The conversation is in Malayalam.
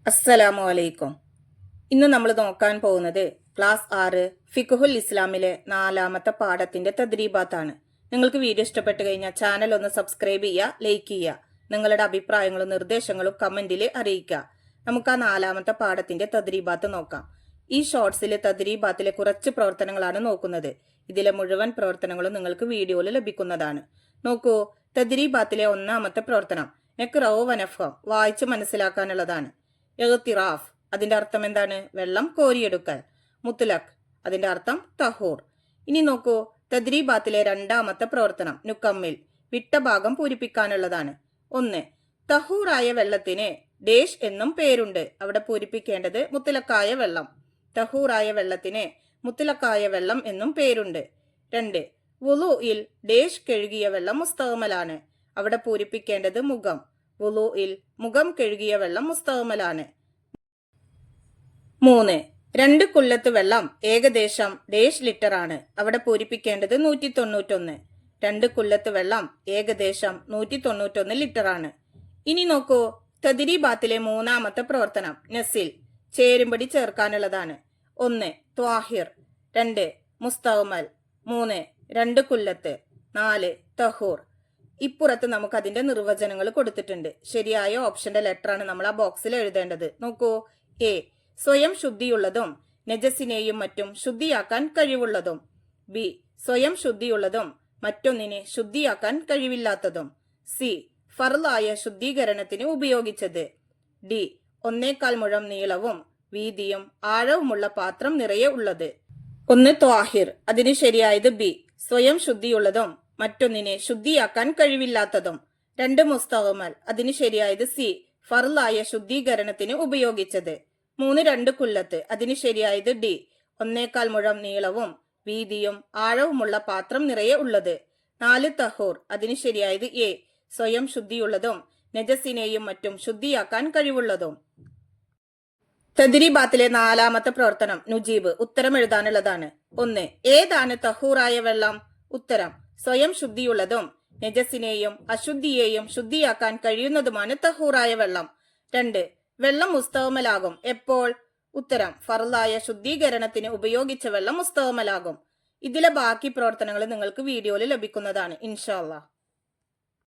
അസ്സലാമു അലൈക്കും. ഇന്ന് നമ്മൾ നോക്കാൻ പോകുന്നത് ക്ലാസ് 6 ഫിഖുൽ ഇസ്ലാമിലെ 4ാമത്തെ പാഠത്തിന്റെ തദ്രീബാത്താണ്. നിങ്ങൾക്ക് വീഡിയോ ഇഷ്ടപ്പെട്ടു കഴിഞ്ഞാൽ ചാനൽ ഒന്ന് സബ്സ്ക്രൈബ് ചെയ്യുക, ലൈക്ക് ചെയ്യുക. നിങ്ങളുടെ അഭിപ്രായങ്ങളും നിർദ്ദേശങ്ങളും കമന്റിൽ അറിയിക്കുക. നമുക്ക് ആ 4ാമത്തെ പാഠത്തിന്റെ തദ്രീബാത്ത് നോക്കാം. ഈ ഷോർട്സിൽ തദ്രീബാത്തിലെ കുറച്ച് പ്രവർത്തനങ്ങളാണ് നോക്കുന്നത്. ഇതിലെ മുഴുവൻ പ്രവർത്തനങ്ങളും നിങ്ങൾക്ക് വീഡിയോയിൽ ലഭിക്കുന്നതാണ്. നോക്കൂ, തദ്രീബാത്തിലെ 1ാമത്തെ പ്രവർത്തനം നെക്റൗ വനഫം വായിച്ച് മനസ്സിലാക്കാനുള്ളതാണ്. എഗ്തിറാഫ് അതിന്റെ അർത്ഥം എന്താണ്? വെള്ളം കോരിയെടുക്കൽ. മുത്തലഖ് അതിന്റെ അർത്ഥം തഹൂർ. ഇനി നോക്കൂ, തദ്രീബാത്തിലെ 2ാമത്തെ പ്രവർത്തനം നുക്കമ്മിൽ വിട്ട ഭാഗം പൂരിപ്പിക്കാനുള്ളതാണ്. 1. തഹൂറായ വെള്ളത്തിന് ഡേഷ് എന്നും പേരുണ്ട്. അവിടെ പൂരിപ്പിക്കേണ്ടത് മുത്തലക്കായ വെള്ളം. തഹൂറായ വെള്ളത്തിന് മുത്തലക്കായ വെള്ളം എന്നും പേരുണ്ട്. 2. വുളുഇൽ ഡേഷ് കഴുകിയ വെള്ളം മുസ്തഅമലാണ്. അവിടെ പൂരിപ്പിക്കേണ്ടത് മുഖം. വുളുഇൽ മുഖം കഴുകിയ വെള്ളം മുസ്തഅമലാണ്. 3. 2 കുല്ലത്ത് വെള്ളം ഏകദേശം ഡേഷ് ലിറ്റർ ആണ്. അവിടെ പൂരിപ്പിക്കേണ്ടത് 191. 2 കുല്ലത്ത് വെള്ളം ഏകദേശം 191 ലിറ്റർ ആണ്. ഇനി നോക്കൂ, തദ്രീബാത്തിലെ 3ാമത്തെ പ്രവർത്തനം നസിൽ ചേരുംപടി ചേർക്കാനുള്ളതാണ്. 1. ത്വാഹിർ. 2. മുസ്തഅമൽ. 3. 2 കുല്ലത്ത്. 4. തഹൂർ. ഇപ്പുറത്ത് നമുക്ക് അതിന്റെ നിർവചനങ്ങൾ കൊടുത്തിട്ടുണ്ട്. ശരിയായ ഓപ്ഷന്റെ ലെറ്റർ ആണ് നമ്മൾ ആ ബോക്സിൽ എഴുതേണ്ടത്. നോക്കൂ, എ സ്വയം ശുദ്ധിയുള്ളതും നജസിനെയും മറ്റും ശുദ്ധിയാക്കാൻ കഴിവുള്ളതും. ബി സ്വയം ശുദ്ധിയുള്ളതും മറ്റൊന്നിനെ ശുദ്ധിയാക്കാൻ കഴിവില്ലാത്തതും. സി ഫർളായ ശുദ്ധീകരണത്തിന് ഉപയോഗിച്ചത്. ഡി 1.25 മുഴം നീളവും വീതിയും ആഴവുമുള്ള പാത്രം നിറയെ ഉള്ളത്. 1 ത്വാഹിർ അതിന് ശരിയായത് ബി സ്വയം ശുദ്ധിയുള്ളതും മറ്റൊന്നിനെ ശുദ്ധിയാക്കാൻ കഴിവില്ലാത്തതും. 2 മുസ്തഅമൽ അതിന് ശരിയായത് സി ഫർളായ ശുദ്ധീകരണത്തിന് ഉപയോഗിച്ചത്. 3 2 കുല്ലത്ത് അതിന് ശരിയായത് ഡി 1.25 മുഴം നീളവും വീതിയും ആഴവുമുള്ള പാത്രം നിറയെ ഉള്ളത്. 4 തഹൂർ അതിന് ശരിയായത് എ സ്വയം ശുദ്ധിയുള്ളതും നജസിനെയും മറ്റും ശുദ്ധിയാക്കാൻ കഴിവുള്ളതും. തദ്രീബാത്തിലെ 4ാമത്തെ പ്രവർത്തനം നുജീബ് ഉത്തരം എഴുതാനുള്ളതാണ്. 1. ഏതാണ് തഹൂറായ വെള്ളം? ഉത്തരം സ്വയം ശുദ്ധിയുള്ളതും നജസിനെയും അശുദ്ധിയെയും ശുദ്ധിയാക്കാൻ കഴിയുന്നതുമാണ് തഹൂറായ വെള്ളം. 2. വെള്ളം മുസ്തഅമലാകും എപ്പോൾ? ഉത്തരം ഫർളായ ശുദ്ധീകരണത്തിന് ഉപയോഗിച്ച വെള്ളം മുസ്തഅമലാകും. ഇതിലെ ബാക്കി പ്രവർത്തനങ്ങൾ നിങ്ങൾക്ക് വീഡിയോയിൽ ലഭിക്കുന്നതാണ് ഇൻഷാ അല്ലാഹ്.